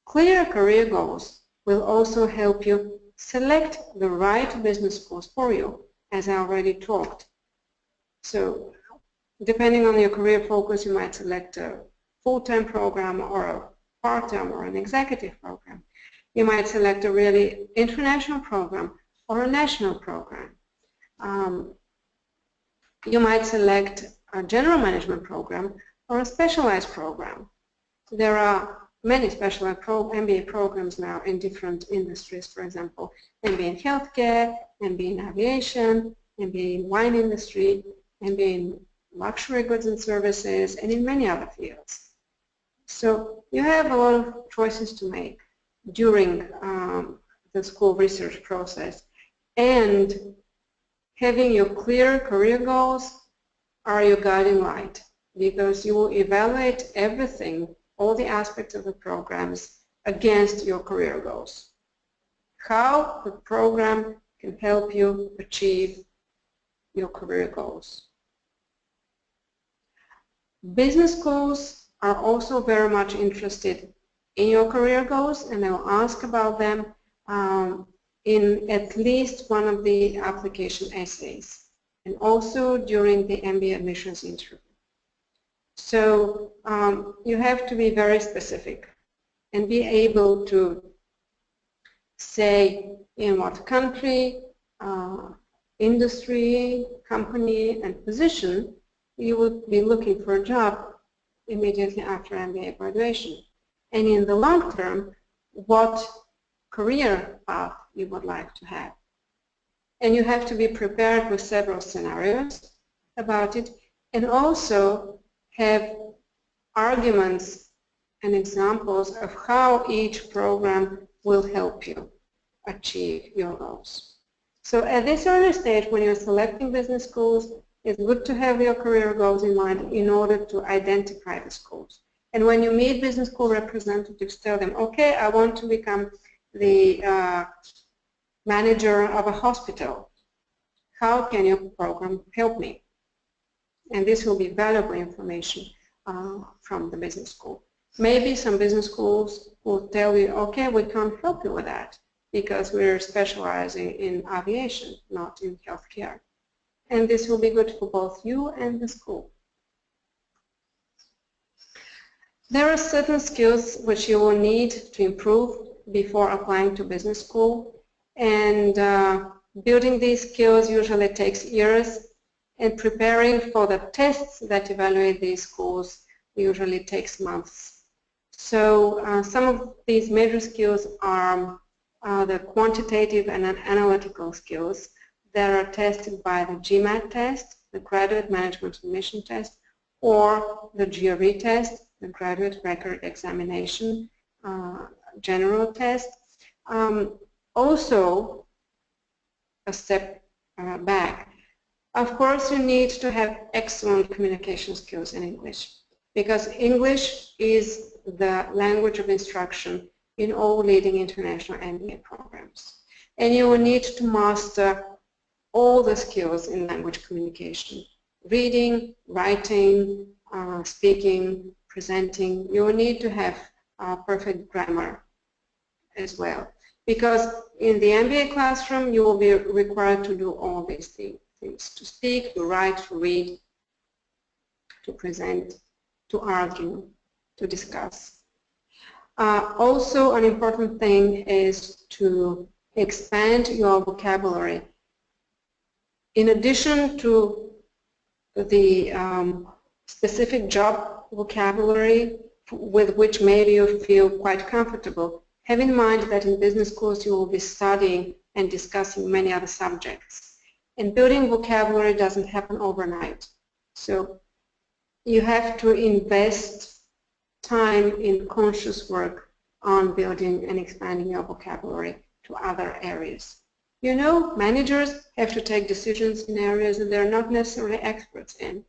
Clear career goals will also help you select the right business schools for you, as I already talked. So, depending on your career focus, you might select a full-time program or a part-time or an executive program. You might select a really international program or a national program. You might select a general management program or a specialized program. There are many specialized MBA programs now in different industries, for example, MBA in healthcare, MBA in aviation, MBA in wine industry, MBA in luxury goods and services, and in many other fields. So you have a lot of choices to make during the school research process, and having your clear career goals are your guiding light, because you will evaluate everything, all the aspects of the programs against your career goals. How the program can help you achieve your career goals. Business schools are also very much interested in your career goals, and they'll ask about them in at least one of the application essays, and also during the MBA admissions interview. So you have to be very specific and be able to say in what country, industry, company, and position you would be looking for a job immediately after MBA graduation. And in the long term, what career path you would like to have. And you have to be prepared with several scenarios about it, and also have arguments and examples of how each program will help you achieve your goals. So at this early stage, when you're selecting business schools, it's good to have your career goals in mind in order to identify the schools. And when you meet business school representatives, tell them, okay, I want to become the manager of a hospital. How can your program help me? And this will be valuable information from the business school. Maybe some business schools will tell you, okay, we can't help you with that because we're specializing in aviation, not in healthcare. And this will be good for both you and the school. There are certain skills which you will need to improve before applying to business school, and building these skills usually takes years, and preparing for the tests that evaluate these schools usually takes months. So some of these major skills are the quantitative and analytical skills that are tested by the GMAT test, the Graduate Management Admission Test, or the GRE test, the Graduate Record Examination General Test. Also, a step back, of course you need to have excellent communication skills in English, because English is the language of instruction in all leading international MBA programs. And you will need to master all the skills in language communication: reading, writing, speaking, presenting. You will need to have perfect grammar as well, because in the MBA classroom you will be required to do all these things: to speak, to write, to read, to present, to argue, to discuss. Also, an important thing is to expand your vocabulary. In addition to the specific job vocabulary with which maybe you feel quite comfortable, have in mind that in business schools you will be studying and discussing many other subjects. And building vocabulary doesn't happen overnight. So you have to invest time in conscious work on building and expanding your vocabulary to other areas. You know, managers have to take decisions in areas that they're not necessarily experts in.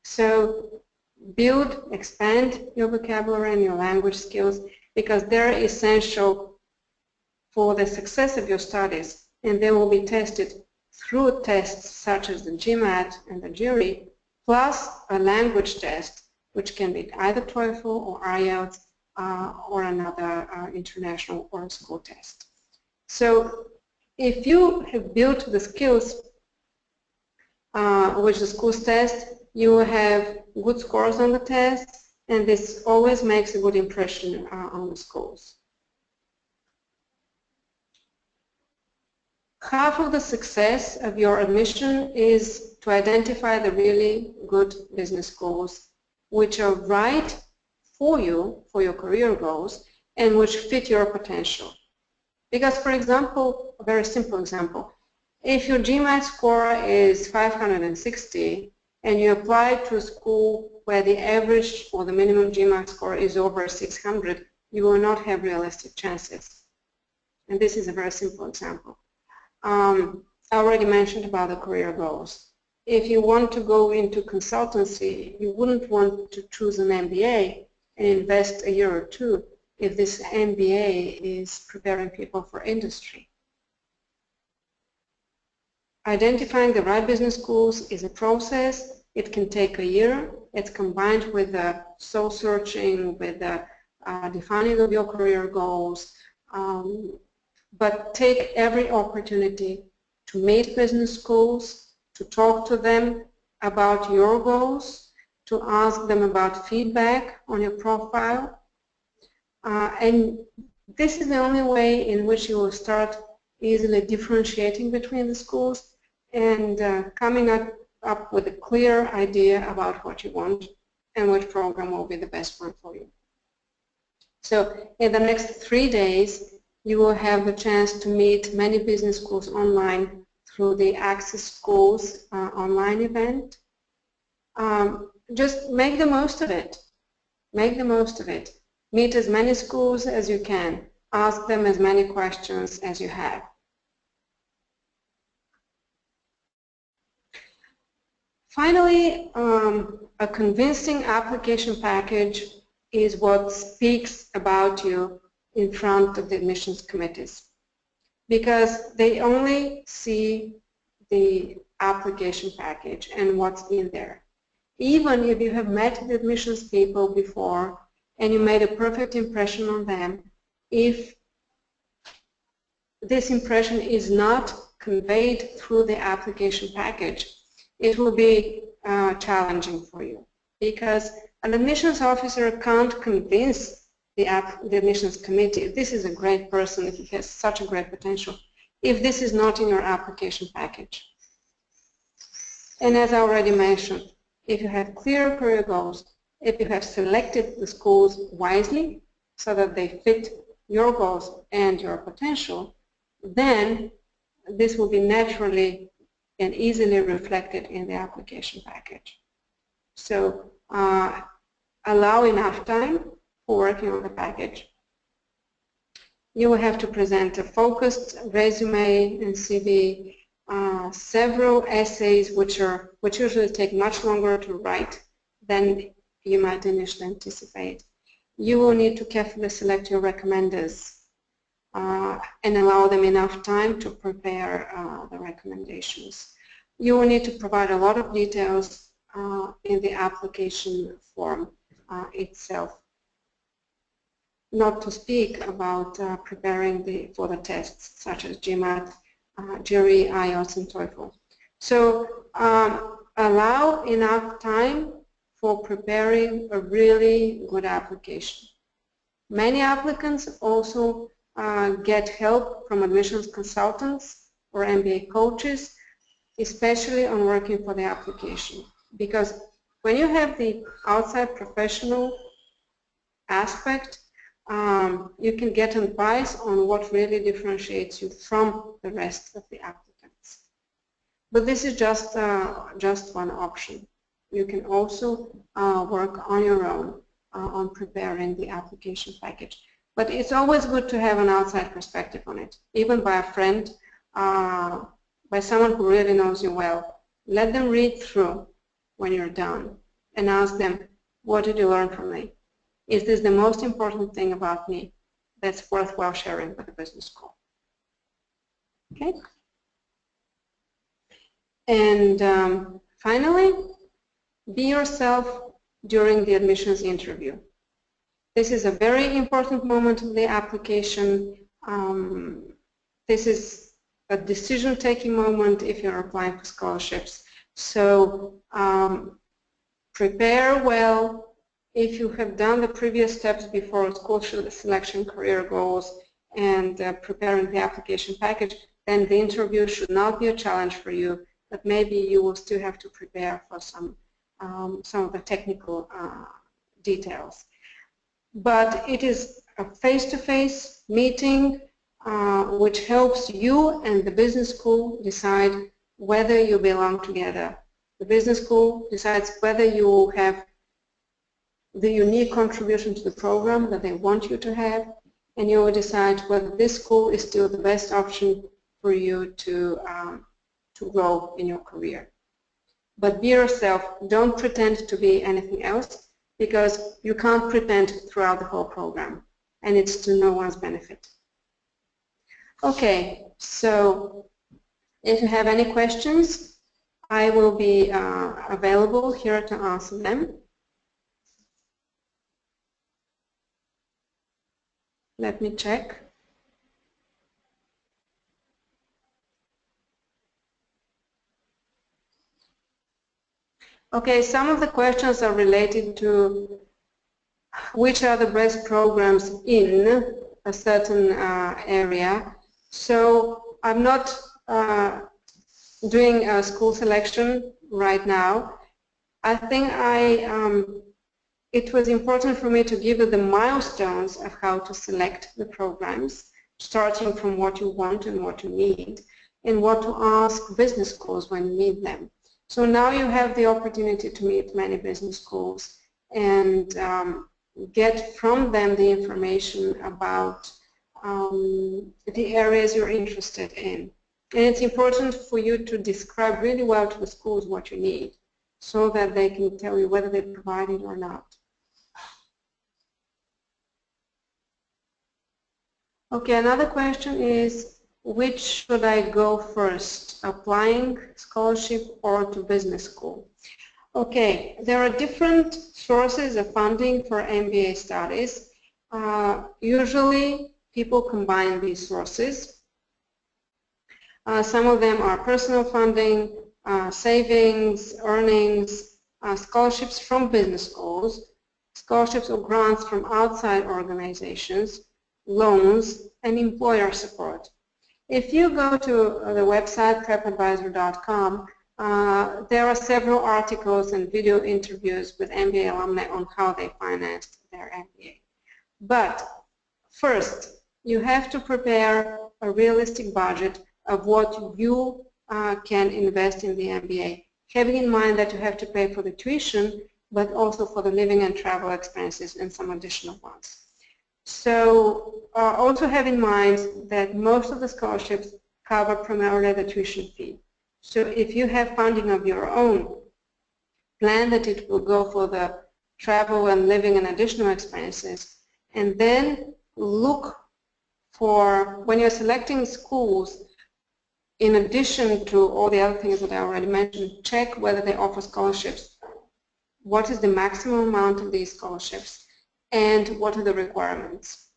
So build, expand your vocabulary and your language skills, because they're essential for the success of your studies, and they will be tested through tests such as the GMAT and the jury, plus a language test, which can be either TOEFL or IELTS or another international or school test. So if you have built the skills which the schools test, you will have good scores on the test, and this always makes a good impression on the schools. Half of the success of your admission is to identify the really good business schools which are right for you, for your career goals, and which fit your potential. Because, for example, a very simple example, if your GMAT score is 560 and you apply to a school where the average or the minimum GMAT score is over 600, you will not have realistic chances. And this is a very simple example. I already mentioned about the career goals. If you want to go into consultancy, you wouldn't want to choose an MBA and invest a year or two if this MBA is preparing people for industry. Identifying the right business schools is a process. It can take a year. It's combined with the soul searching, with the defining of your career goals. But take every opportunity to meet business schools, to talk to them about your goals, to ask them about feedback on your profile. And this is the only way in which you will start easily differentiating between the schools and coming up with a clear idea about what you want and which program will be the best one for you. So in the next 3 days, you will have the chance to meet many business schools online through the Access Schools online event. Just make the most of it. Make the most of it. Meet as many schools as you can. Ask them as many questions as you have. Finally, a convincing application package is what speaks about you in front of the admissions committees, because they only see the application package and what's in there. Even if you have met the admissions people before and you made a perfect impression on them, if this impression is not conveyed through the application package, it will be challenging for you, because an admissions officer can't convince the admissions committee, this is a great person, he has such a great potential, if this is not in your application package. And as I already mentioned, if you have clear career goals, if you have selected the schools wisely so that they fit your goals and your potential, then this will be naturally and easily reflected in the application package. So allow enough time for working on the package. You will have to present a focused resume and CV, several essays which usually take much longer to write than you might initially anticipate. You will need to carefully select your recommenders and allow them enough time to prepare the recommendations. You will need to provide a lot of details in the application form itself. Not to speak about preparing for the tests such as GMAT, jury, IELTS, and TOEFL. So allow enough time for preparing a really good application. Many applicants also get help from admissions consultants or MBA coaches, especially on working for the application. Because when you have the outside professional aspect, you can get advice on what really differentiates you from the rest of the applicants. But this is just one option. You can also work on your own on preparing the application package. But it's always good to have an outside perspective on it, even by a friend, by someone who really knows you well. Let them read through when you're done and ask them, what did you learn from me? Is this the most important thing about me that's worthwhile sharing with the business school? Okay. And finally, be yourself during the admissions interview. This is a very important moment of the application. This is a decision-taking moment if you're applying for scholarships. So prepare well. If you have done the previous steps before, school selection, career goals, and preparing the application package, then the interview should not be a challenge for you, but maybe you will still have to prepare for some of the technical details. But it is a face-to-face meeting which helps you and the business school decide whether you belong together. The business school decides whether you have the unique contribution to the program that they want you to have, and you will decide whether this school is still the best option for you to grow in your career. But be yourself. Don't pretend to be anything else, because you can't pretend throughout the whole program, and it's to no one's benefit. Okay, so if you have any questions, I will be available here to answer them. Let me check. Okay, some of the questions are related to which are the best programs in a certain area. So I'm not doing a school selection right now. I think it was important for me to give you the milestones of how to select the programs, starting from what you want and what you need, and what to ask business schools when you need them. So now you have the opportunity to meet many business schools and get from them the information about the areas you're interested in. And it's important for you to describe really well to the schools what you need, so that they can tell you whether they provide it or not. Okay, another question is, which should I go first, applying scholarship or to business school? Okay, there are different sources of funding for MBA studies. Usually people combine these sources. Some of them are personal funding, savings, earnings, scholarships from business schools, scholarships or grants from outside organizations, loans, and employer support. If you go to the website PrepAdviser.com, there are several articles and video interviews with MBA alumni on how they financed their MBA. But first, you have to prepare a realistic budget of what you can invest in the MBA, having in mind that you have to pay for the tuition, but also for the living and travel expenses and some additional ones. So also have in mind that most of the scholarships cover primarily the tuition fee. So if you have funding of your own, plan that it will go for the travel and living and additional expenses, and then look for, when you're selecting schools, in addition to all the other things that I already mentioned, check whether they offer scholarships. What is the maximum amount of these scholarships? And what are the requirements?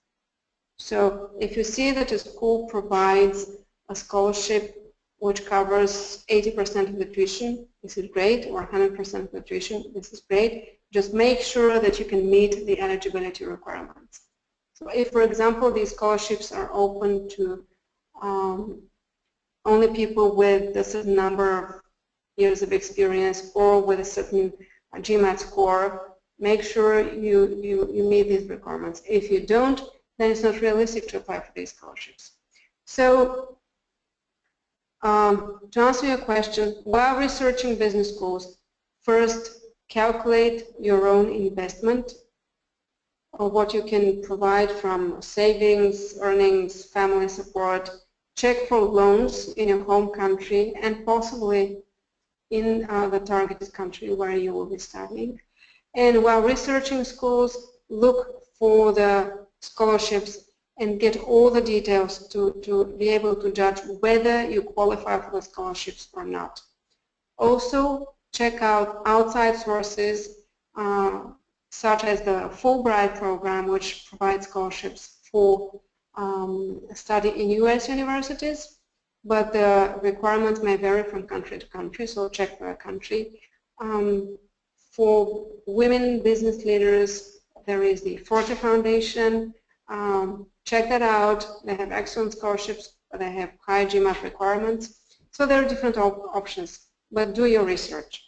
So if you see that a school provides a scholarship which covers 80% of the tuition, this is great, or 100% of the tuition, this is great. Just make sure that you can meet the eligibility requirements. So if, for example, these scholarships are open to only people with a certain number of years of experience or with a certain GMAT score, make sure you meet these requirements. If you don't, then it's not realistic to apply for these scholarships. So to answer your question, while researching business schools, first calculate your own investment or what you can provide from savings, earnings, family support. Check for loans in your home country and possibly in the targeted country where you will be studying. And while researching schools, look for the scholarships and get all the details to be able to judge whether you qualify for the scholarships or not. Also, check out outside sources such as the Fulbright program, which provides scholarships for study in U.S. universities, but the requirements may vary from country to country, so check per country. For women business leaders, there is the Forte Foundation. Check that out. They have excellent scholarships, but they have high GMAT requirements. So there are different options, but do your research.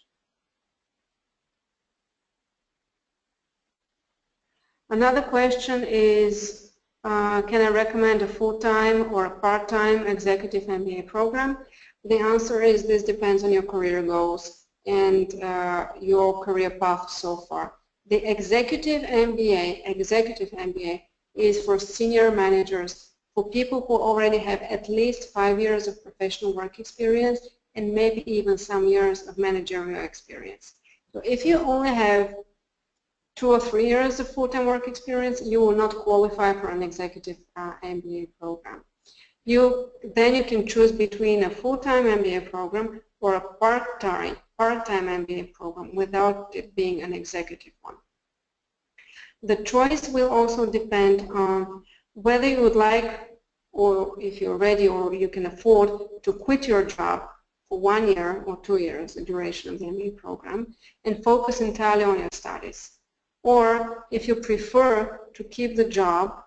Another question is, can I recommend a full-time or a part-time executive MBA program? The answer is this depends on your career goals and your career path so far. The Executive MBA is for senior managers, for people who already have at least 5 years of professional work experience and maybe even some years of managerial experience. So if you only have 2 or 3 years of full-time work experience, you will not qualify for an executive MBA program. Then you can choose between a full-time MBA program or a part-time MBA program without it being an executive one. The choice will also depend on whether you would like, or if you're ready or you can afford to quit your job for 1 year or 2 years, the duration of the MBA program, and focus entirely on your studies. Or if you prefer to keep the job,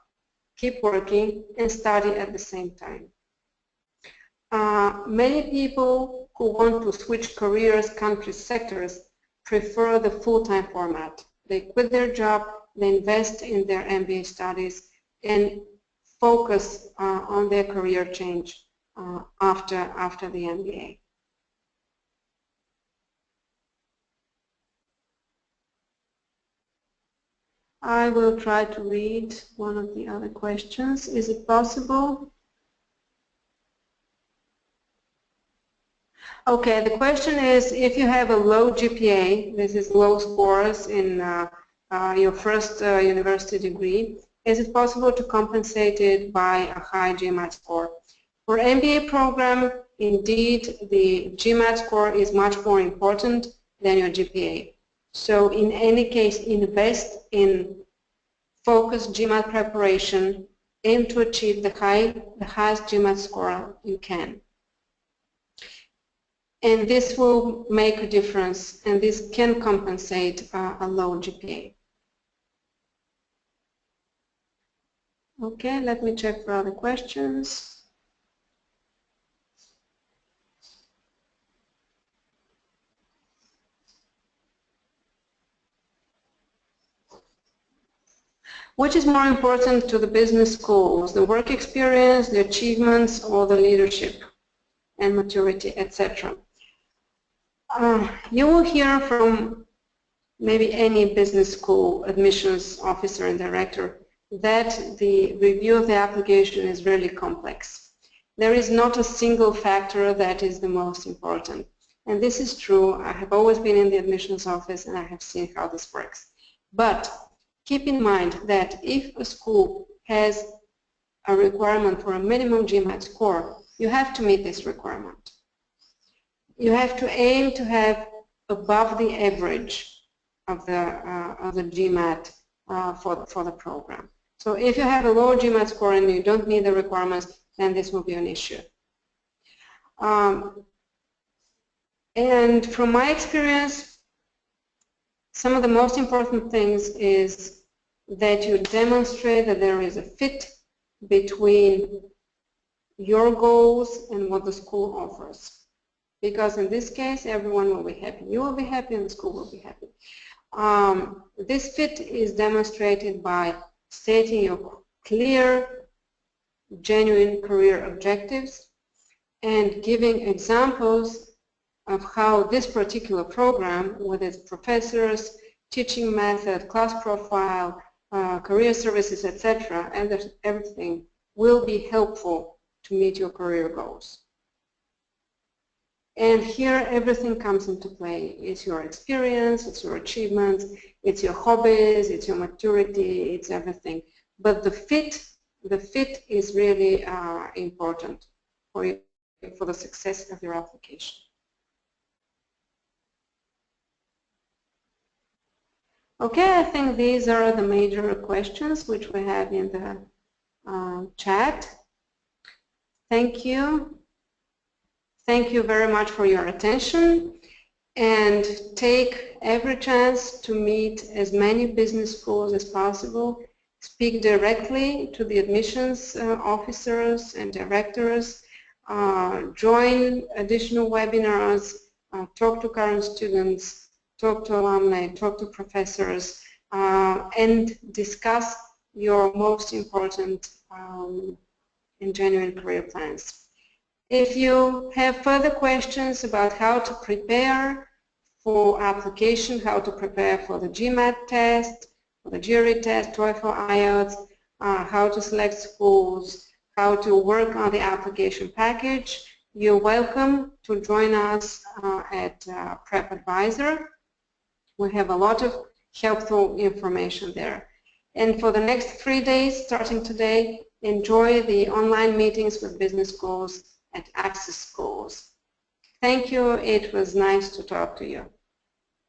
keep working, and study at the same time. Many people who want to switch careers, countries, sectors prefer the full-time format. They quit their job, they invest in their MBA studies, and focus on their career change after the MBA. I will try to read one of the other questions. Is it possible? Okay, the question is, if you have a low GPA, this is low scores in your first university degree, is it possible to compensate it by a high GMAT score? For MBA program, indeed, the GMAT score is much more important than your GPA. So in any case, invest in focused GMAT preparation, aim to achieve the highest GMAT score you can. And this will make a difference, and this can compensate a low GPA. Okay, let me check for other questions. Which is more important to the business schools, the work experience, the achievements, or the leadership and maturity, etc.? You will hear from maybe any business school admissions officer and director that the review of the application is really complex. There is not a single factor that is the most important. And this is true. I have always been in the admissions office and I have seen how this works. But keep in mind that if a school has a requirement for a minimum GMAT score, you have to meet this requirement. You have to aim to have above the average of the GMAT for the program. So if you have a low GMAT score and you don't meet the requirements, then this will be an issue. And from my experience, some of the most important things is that you demonstrate that there is a fit between your goals and what the school offers. Because in this case, everyone will be happy. You will be happy and the school will be happy. This fit is demonstrated by stating your clear, genuine career objectives and giving examples of how this particular program, with its professors, teaching method, class profile, career services, etc., and everything will be helpful to meet your career goals. And here everything comes into play. It's your experience, it's your achievements, it's your hobbies, it's your maturity, it's everything. But the fit is really important for you, for the success of your application. Okay, I think these are the major questions which we have in the chat. Thank you. Thank you very much for your attention, and take every chance to meet as many business schools as possible. Speak directly to the admissions officers and directors. Join additional webinars. Talk to current students. Talk to alumni. Talk to professors, and discuss your most important and genuine career plans. If you have further questions about how to prepare for application, how to prepare for the GMAT test, for the jury test, TOEFL, IELTS, how to select schools, how to work on the application package, you're welcome to join us at PrepAdviser. We have a lot of helpful information there. And for the next 3 days, starting today, enjoy the online meetings with business schools and access schools. Thank you. It was nice to talk to you.